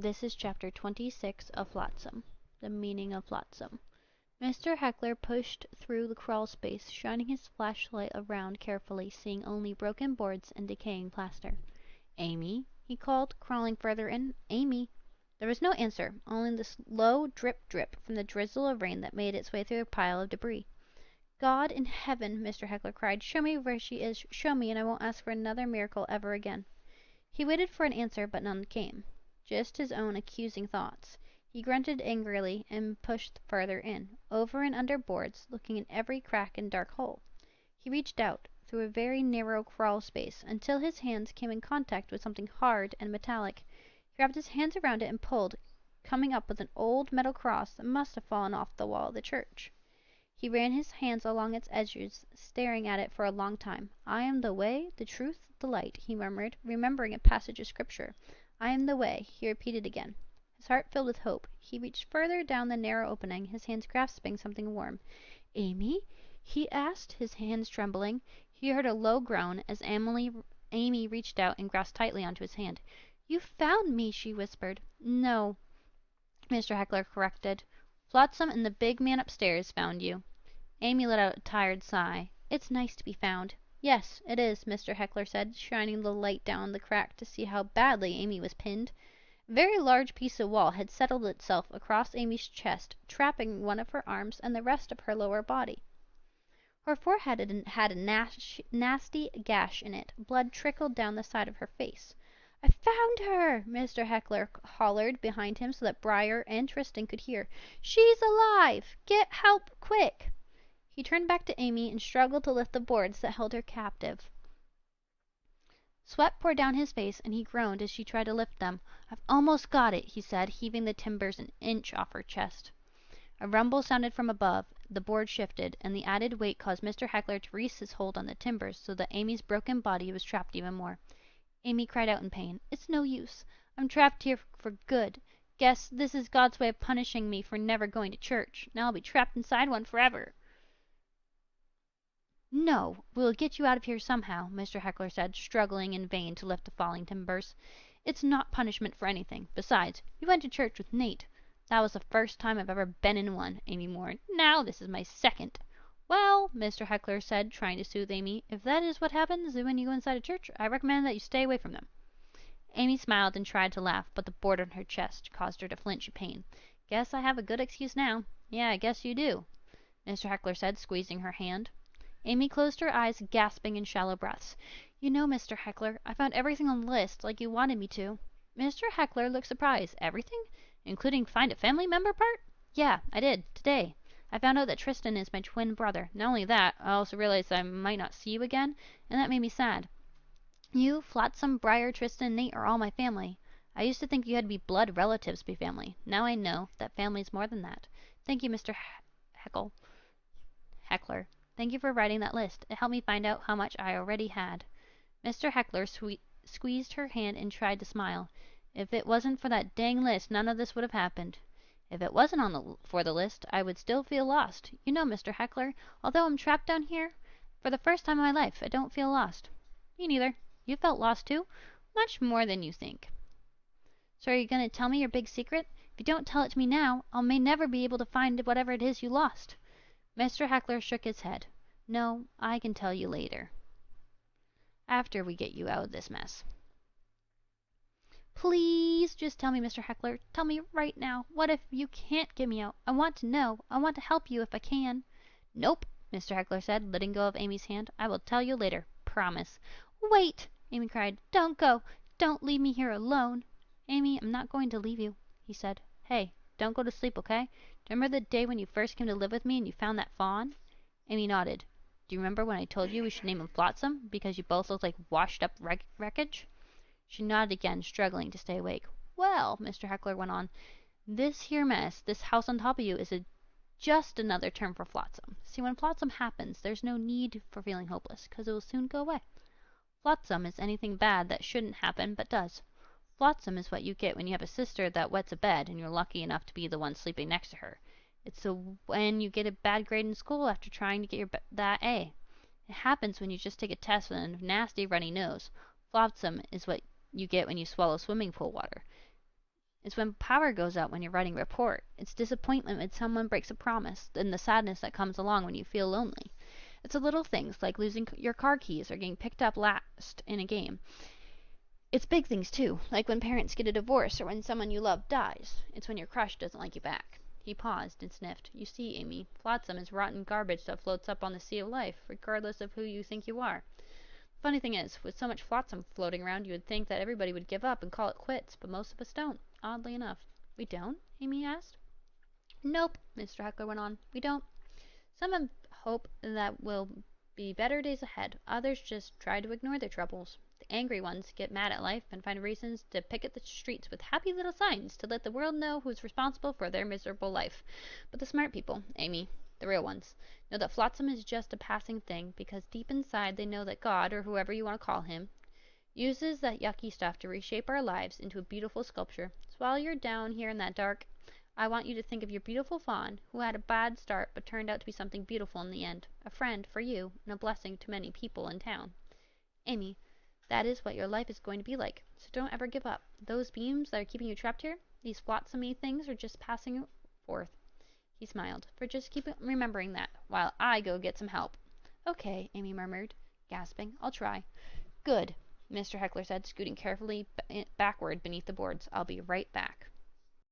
This is chapter 26 of Flotsam. The meaning of Flotsam. Mr. Heckler pushed through the crawl space, shining his flashlight around carefully, seeing only broken boards and decaying plaster. "Amy," he called, crawling further in. "Amy." There was no answer, only the slow drip-drip from the drizzle of rain that made its way through a pile of debris. "God in heaven," Mr. Heckler cried, "show me where she is. Show me, and I won't ask for another miracle ever again." He waited for an answer, but none came. Just his own accusing thoughts. He grunted angrily and pushed further in, over and under boards, looking in every crack and dark hole. He reached out, through a very narrow crawl space, until his hands came in contact with something hard and metallic. He wrapped his hands around it and pulled, coming up with an old metal cross that must have fallen off the wall of the church. He ran his hands along its edges, staring at it for a long time. "I am the way, the truth, the light," he murmured, remembering a passage of scripture. "I am the way," he repeated again. His heart filled with hope. He reached further down the narrow opening, his hands grasping something warm. "Amy?" he asked, his hands trembling. He heard a low groan as Amy reached out and grasped tightly onto his hand. "You found me," she whispered. "No," Mr. Heckler corrected. "Flotsam and the big man upstairs found you." Amy let out a tired sigh. "It's nice to be found." "Yes, it is," Mr. Heckler said, shining the light down the crack to see how badly Amy was pinned. A very large piece of wall had settled itself across Amy's chest, trapping one of her arms and the rest of her lower body. Her forehead had a nasty gash in it. Blood trickled down the side of her face. "I found her!" Mr. Heckler hollered behind him so that Briar and Tristan could hear. "She's alive! Get help quick!" He turned back to Amy and struggled to lift the boards that held her captive. Sweat poured down his face, and he groaned as she tried to lift them. "I've almost got it," he said, heaving the timbers an inch off her chest. A rumble sounded from above. The board shifted, and the added weight caused Mr. Heckler to release his hold on the timbers so that Amy's broken body was trapped even more. Amy cried out in pain. "It's no use. I'm trapped here for good. Guess this is God's way of punishing me for never going to church. Now I'll be trapped inside one forever." "No, we'll get you out of here somehow," Mr. Heckler said, struggling in vain to lift the falling timbers. "It's not punishment for anything. Besides, you went to church with Nate." "That was the first time I've ever been in one," Amy mourned. "Now this is my second." "Well," Mr. Heckler said, trying to soothe Amy, "if that is what happens when you go inside a church, I recommend that you stay away from them." Amy smiled and tried to laugh, but the board on her chest caused her to flinch in pain. "Guess I have a good excuse now." "Yeah, I guess you do," Mr. Heckler said, squeezing her hand. Amy closed her eyes, gasping in shallow breaths. "You know, Mr. Heckler, I found everything on the list, like you wanted me to." Mr. Heckler looked surprised. "Everything? Including find a family member part?" "Yeah, I did. Today. I found out that Tristan is my twin brother. Not only that, I also realized I might not see you again, and that made me sad. You, Flotsam, Briar, Tristan, Nate are all my family. I used to think you had to be blood relatives to be family. Now I know that family's more than that. Thank you, Mr. Heckler. Thank you for writing that list. It helped me find out how much I already had." Mr. Heckler squeezed her hand and tried to smile. "If it wasn't for that dang list, none of this would have happened." "If it wasn't for the list, I would still feel lost. You know, Mr. Heckler, although I'm trapped down here, for the first time in my life, I don't feel lost." "Me neither. You felt lost, too. Much more than you think." "So are you going to tell me your big secret? If you don't tell it to me now, I may never be able to find whatever it is you lost." Mr. Heckler shook his head. "No, I can tell you later. After we get you out of this mess." "Please, just tell me, Mr. Heckler. Tell me right now. What if you can't get me out? I want to know. I want to help you if I can." "Nope," Mr. Heckler said, letting go of Amy's hand. "I will tell you later. Promise." "Wait!" Amy cried. "Don't go. Don't leave me here alone." "Amy, I'm not going to leave you," he said. "Hey, don't go to sleep, okay? Do you remember the day when you first came to live with me and you found that fawn?" Amy nodded. "Do you remember when I told you we should name him Flotsam because you both looked like washed-up wreckage?" She nodded again, struggling to stay awake. "Well," Mr. Heckler went on, "this here mess, this house on top of you, is just another term for Flotsam. See, when Flotsam happens, there's no need for feeling hopeless, because it will soon go away. Flotsam is anything bad that shouldn't happen but does. Flotsam is what you get when you have a sister that wets a bed and you're lucky enough to be the one sleeping next to her. It's when you get a bad grade in school after trying to get that A. It happens when you just take a test with a nasty runny nose. Flotsam is what you get when you swallow swimming pool water. It's when power goes out when you're writing a report. It's disappointment when someone breaks a promise, and the sadness that comes along when you feel lonely. It's the little things like losing your car keys or getting picked up last in a game. It's big things too, like when parents get a divorce or when someone you love dies. It's when your crush doesn't like you back. He paused and sniffed. You see, Amy, flotsam is rotten garbage that floats up on the sea of life, regardless of who you think you are. Funny thing is, with so much flotsam floating around, you would think that everybody would give up and call it quits, but most of us don't, oddly enough. We don't? Amy asked. Nope, Mr. Heckler went on. We don't. Some hope that will be better days ahead. Others just try to ignore their troubles. The angry ones get mad at life and find reasons to picket the streets with happy little signs to let the world know who's responsible for their miserable life. But the smart people, Amy, the real ones, know that flotsam is just a passing thing because deep inside they know that God, or whoever you want to call him, uses that yucky stuff to reshape our lives into a beautiful sculpture. So while you're down here in that dark, I want you to think of your beautiful fawn, who had a bad start but turned out to be something beautiful in the end, a friend for you and a blessing to many people in town. Amy, that is what your life is going to be like, so don't ever give up. Those beams that are keeping you trapped here, these flotsamy things are just passing forth. He smiled. For just keep remembering that, while I go get some help. Okay, Amy murmured, gasping. I'll try. Good, Mr. Heckler said, scooting carefully backward beneath the boards. I'll be right back.